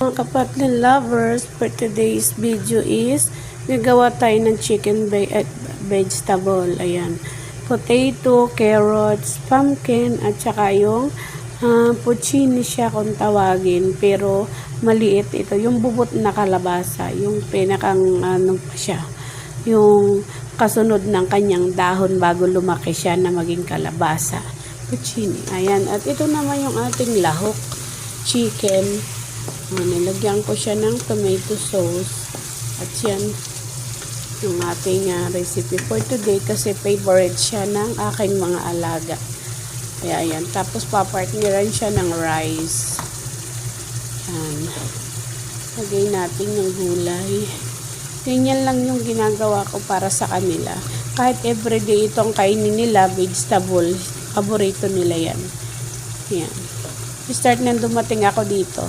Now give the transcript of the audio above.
Mga kapatid lovers, for today's video is gagawa tayo ng chicken vegetable. Ayan. Potato, carrots, pumpkin, at saka yung puccini siya kung tawagin. Pero maliit ito. Yung bubot na kalabasa. Yung pinakang ano pa siya. Yung kasunod ng kanyang dahon bago lumaki siya na maging kalabasa. Puccini. Ayan. At ito naman yung ating lahok. Chicken. Nilagyan ko siya ng tomato sauce. At yan yung ating recipe for today kasi favorite siya ng aking mga alaga. Kaya yan. Tapos papartneran siya ng rice. Yan. Lagay natin yung gulay. Ganyan lang yung ginagawa ko para sa kanila. Kahit everyday itong kainin nila, vegetable. Paborito nila yan. Yan. Start nang dumating ako dito.